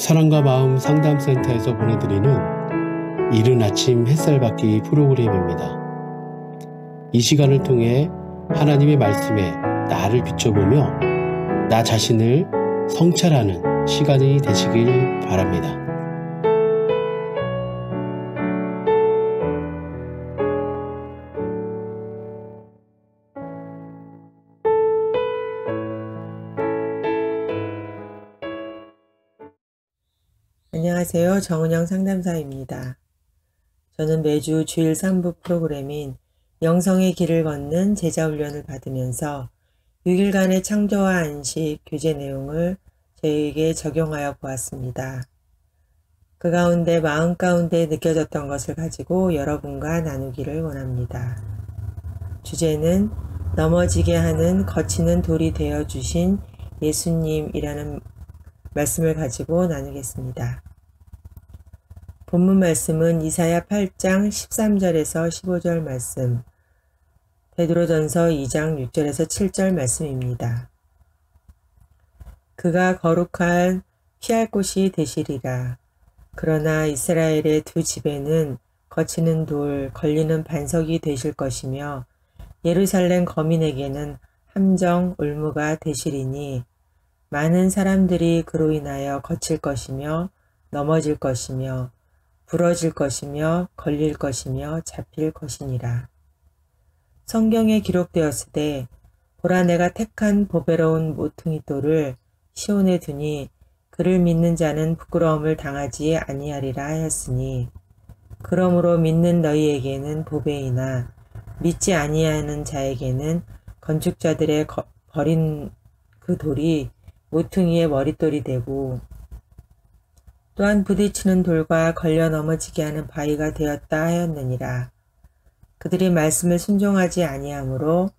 사랑과 마음 상담센터에서 보내드리는 이른 아침 햇살 받기 프로그램입니다. 이 시간을 통해 하나님의 말씀에 나를 비춰보며 나 자신을 성찰하는 시간이 되시길 바랍니다. 안녕하세요. 정은영 상담사입니다. 저는 매주 주일 3부 프로그램인 영성의 길을 걷는 제자훈련을 받으면서 6일간의 창조와 안식 교재 내용을 저에게 적용하여 보았습니다. 그 가운데 마음 가운데 느껴졌던 것을 가지고 여러분과 나누기를 원합니다. 주제는 넘어지게 하는 거치는 돌이 되어주신 예수님이라는 말씀을 가지고 나누겠습니다. 본문 말씀은 이사야 8장 13절에서 15절 말씀, 베드로전서 2장 6절에서 7절 말씀입니다. 그가 거룩한 피할 곳이 되시리라. 그러나 이스라엘의 두 집에는 거치는 돌, 걸리는 반석이 되실 것이며 예루살렘 거민에게는 함정, 울무가 되시리니 많은 사람들이 그로 인하여 거칠 것이며 넘어질 것이며 부러질 것이며 걸릴 것이며 잡힐 것이니라. 성경에 기록되었으되 보라 내가 택한 보배로운 모퉁이 돌을 시온에 두니 그를 믿는 자는 부끄러움을 당하지 아니하리라 하였으니 그러므로 믿는 너희에게는 보배이나 믿지 아니하는 자에게는 건축자들의 버린 그 돌이 모퉁이의 머릿돌이 되고 또한 부딪히는 돌과 걸려 넘어지게 하는 바위가 되었다 하였느니라. 그들이 말씀을 순종하지 아니하므로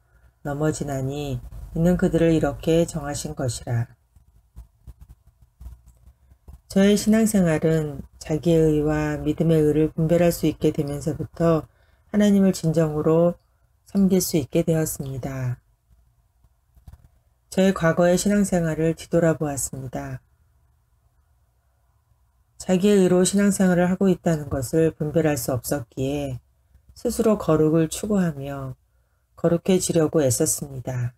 넘어지나니 이는 그들을 이렇게 정하신 것이라. 저의 신앙생활은 자기의 의와 믿음의 의를 분별할 수 있게 되면서부터 하나님을 진정으로 섬길 수 있게 되었습니다. 저의 과거의 신앙생활을 뒤돌아보았습니다. 자기의 의로 신앙생활을 하고 있다는 것을 분별할 수 없었기에 스스로 거룩을 추구하며 거룩해지려고 애썼습니다.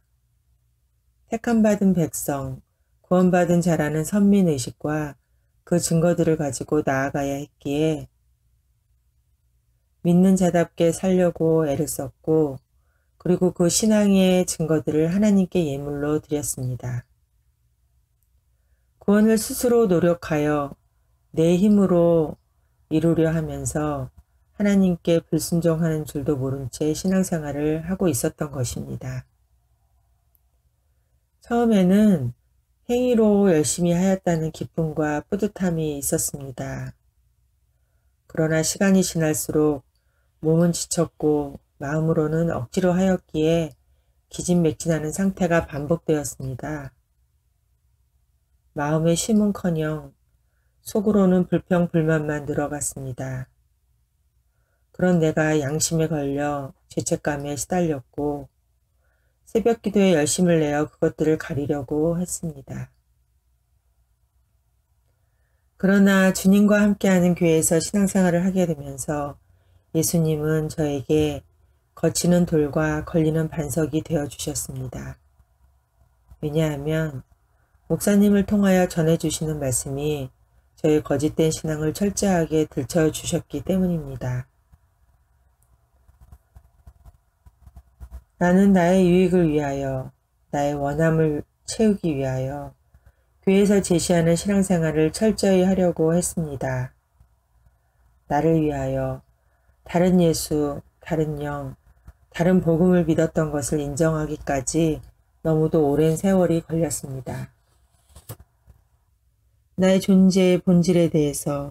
택함받은 백성, 구원받은 자라는 선민의식과 그 증거들을 가지고 나아가야 했기에 믿는 자답게 살려고 애를 썼고 그리고 그 신앙의 증거들을 하나님께 예물로 드렸습니다. 구원을 스스로 노력하여 내 힘으로 이루려 하면서 하나님께 불순종하는 줄도 모른 채 신앙생활을 하고 있었던 것입니다. 처음에는 행위로 열심히 하였다는 기쁨과 뿌듯함이 있었습니다. 그러나 시간이 지날수록 몸은 지쳤고 마음으로는 억지로 하였기에 기진맥진하는 상태가 반복되었습니다. 마음의 쉼은커녕 속으로는 불평불만만 늘어갔습니다. 그런 내가 양심에 걸려 죄책감에 시달렸고 새벽 기도에 열심을 내어 그것들을 가리려고 했습니다. 그러나 주님과 함께하는 교회에서 신앙생활을 하게 되면서 예수님은 저에게 거치는 돌과 걸리는 반석이 되어주셨습니다. 왜냐하면 목사님을 통하여 전해주시는 말씀이 저의 거짓된 신앙을 철저하게 들춰주셨기 때문입니다. 나는 나의 유익을 위하여, 나의 원함을 채우기 위하여 교회에서 제시하는 신앙생활을 철저히 하려고 했습니다. 나를 위하여 다른 예수, 다른 영, 다른 복음을 믿었던 것을 인정하기까지 너무도 오랜 세월이 걸렸습니다. 나의 존재의 본질에 대해서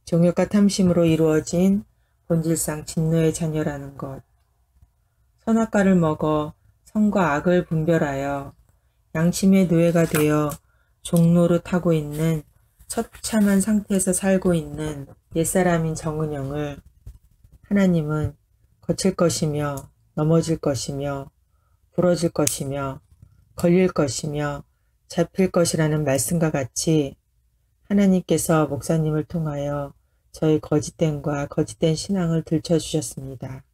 정욕과 탐심으로 이루어진 본질상 진노의 자녀라는 것, 선악과를 먹어 선과 악을 분별하여 양심의 노예가 되어 종노릇하고 있는 처참한 상태에서 살고 있는 옛사람인 정은영을 하나님은 거칠 것이며 넘어질 것이며 부러질 것이며 걸릴 것이며 잡힐 것이라는 말씀과 같이 하나님께서 목사님을 통하여 저의 거짓됨과 거짓된 신앙을 들춰주셨습니다.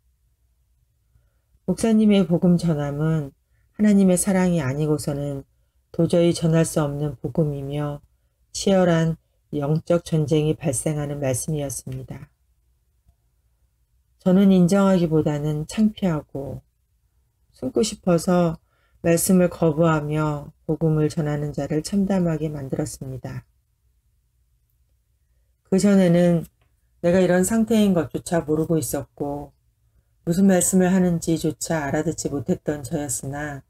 목사님의 복음 전함은 하나님의 사랑이 아니고서는 도저히 전할 수 없는 복음이며 치열한 영적 전쟁이 발생하는 말씀이었습니다. 저는 인정하기보다는 창피하고 숨고 싶어서 말씀을 거부하며 복음을 전하는 자를 참담하게 만들었습니다. 그전에는 내가 이런 상태인 것조차 모르고 있었고 무슨 말씀을 하는지조차 알아듣지 못했던 저였으나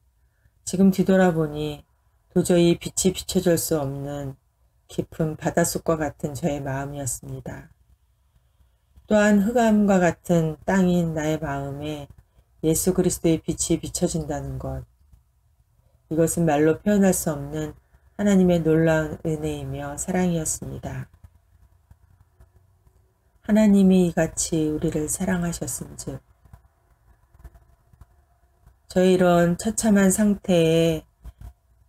지금 뒤돌아보니 도저히 빛이 비춰질 수 없는 깊은 바닷속과 같은 저의 마음이었습니다. 또한 흑암과 같은 땅인 나의 마음에 예수 그리스도의 빛이 비춰진다는 것. 이것은 말로 표현할 수 없는 하나님의 놀라운 은혜이며 사랑이었습니다. 하나님이 이같이 우리를 사랑하셨은즉 저의 이런 처참한 상태의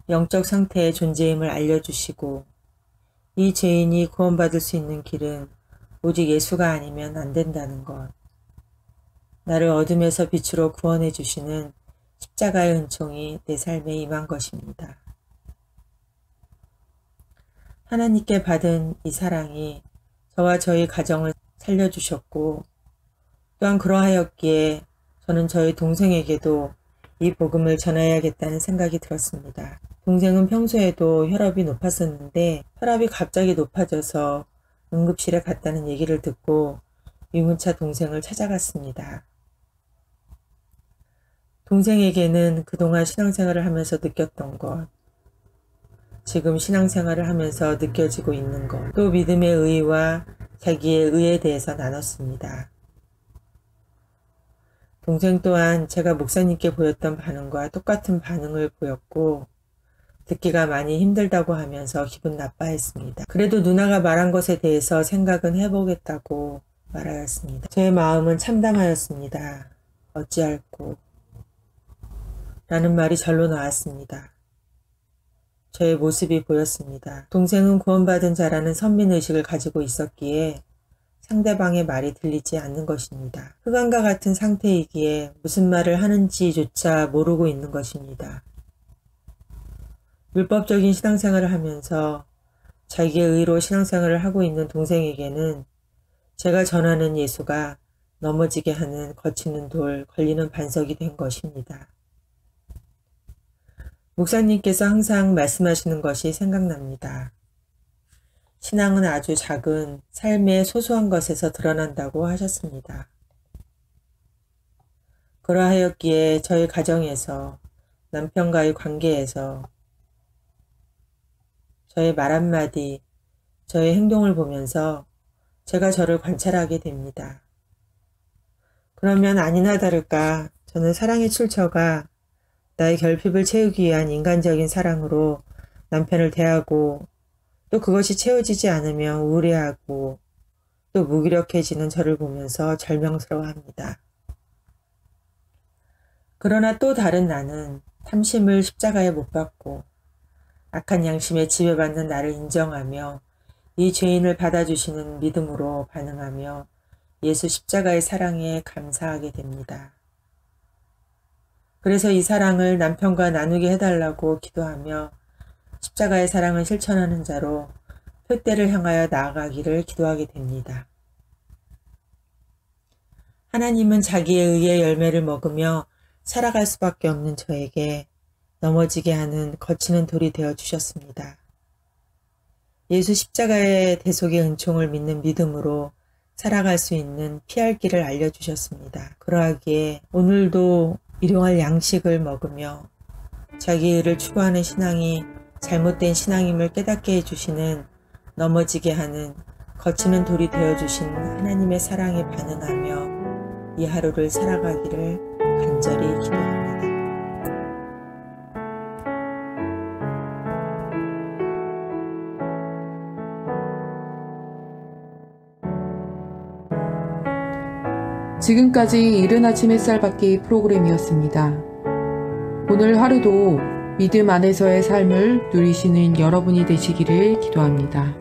영적 상태의 존재임을 알려주시고 이 죄인이 구원받을 수 있는 길은 오직 예수가 아니면 안 된다는 것. 나를 어둠에서 빛으로 구원해 주시는 십자가의 은총이 내 삶에 임한 것입니다. 하나님께 받은 이 사랑이 저와 저희 가정을 살려주셨고 또한 그러하였기에 저는 저희 동생에게도 이 복음을 전해야겠다는 생각이 들었습니다. 동생은 평소에도 혈압이 높았었는데 혈압이 갑자기 높아져서 응급실에 갔다는 얘기를 듣고 유문차 동생을 찾아갔습니다. 동생에게는 그동안 신앙생활을 하면서 느꼈던 것, 지금 신앙생활을 하면서 느껴지고 있는 것, 또 믿음의 의의와 자기의 의에 대해서 나눴습니다. 동생 또한 제가 목사님께 보였던 반응과 똑같은 반응을 보였고 듣기가 많이 힘들다고 하면서 기분 나빠했습니다. 그래도 누나가 말한 것에 대해서 생각은 해보겠다고 말하였습니다. 제 마음은 참담하였습니다. 어찌할꼬 라는 말이 절로 나왔습니다. 저의 모습이 보였습니다. 동생은 구원받은 자라는 선민의식을 가지고 있었기에 상대방의 말이 들리지 않는 것입니다. 흑암과 같은 상태이기에 무슨 말을 하는지조차 모르고 있는 것입니다. 율법적인 신앙생활을 하면서 자기의 의로 신앙생활을 하고 있는 동생에게는 제가 전하는 예수가 넘어지게 하는 거치는 돌, 걸리는 반석이 된 것입니다. 목사님께서 항상 말씀하시는 것이 생각납니다. 신앙은 아주 작은 삶의 소소한 것에서 드러난다고 하셨습니다. 그러하였기에 저희 가정에서, 남편과의 관계에서 저의 말 한마디, 저의 행동을 보면서 제가 저를 관찰하게 됩니다. 그러면 아니나 다를까 저는 사랑의 출처가 나의 결핍을 채우기 위한 인간적인 사랑으로 남편을 대하고 또 그것이 채워지지 않으면 우울해하고 또 무기력해지는 저를 보면서 절망스러워합니다. 그러나 또 다른 나는 탐심을 십자가에 못 박고 악한 양심에 지배받는 나를 인정하며 이 죄인을 받아주시는 믿음으로 반응하며 예수 십자가의 사랑에 감사하게 됩니다. 그래서 이 사랑을 남편과 나누게 해달라고 기도하며 십자가의 사랑을 실천하는 자로 표대를 향하여 나아가기를 기도하게 됩니다. 하나님은 자기의 의의 열매를 먹으며 살아갈 수밖에 없는 저에게 넘어지게 하는 거치는 돌이 되어 주셨습니다. 예수 십자가의 대속의 은총을 믿는 믿음으로 살아갈 수 있는 피할 길을 알려주셨습니다. 그러하기에 오늘도 일용할 양식을 먹으며 자기 의를 추구하는 신앙이 잘못된 신앙임을 깨닫게 해주시는 넘어지게 하는 거치는 돌이 되어주신 하나님의 사랑에 반응하며 이 하루를 살아가기를 간절히 기도합니다. 지금까지 이른 아침 햇살 받기 프로그램이었습니다. 오늘 하루도 믿음 안에서의 삶을 누리시는 여러분이 되시기를 기도합니다.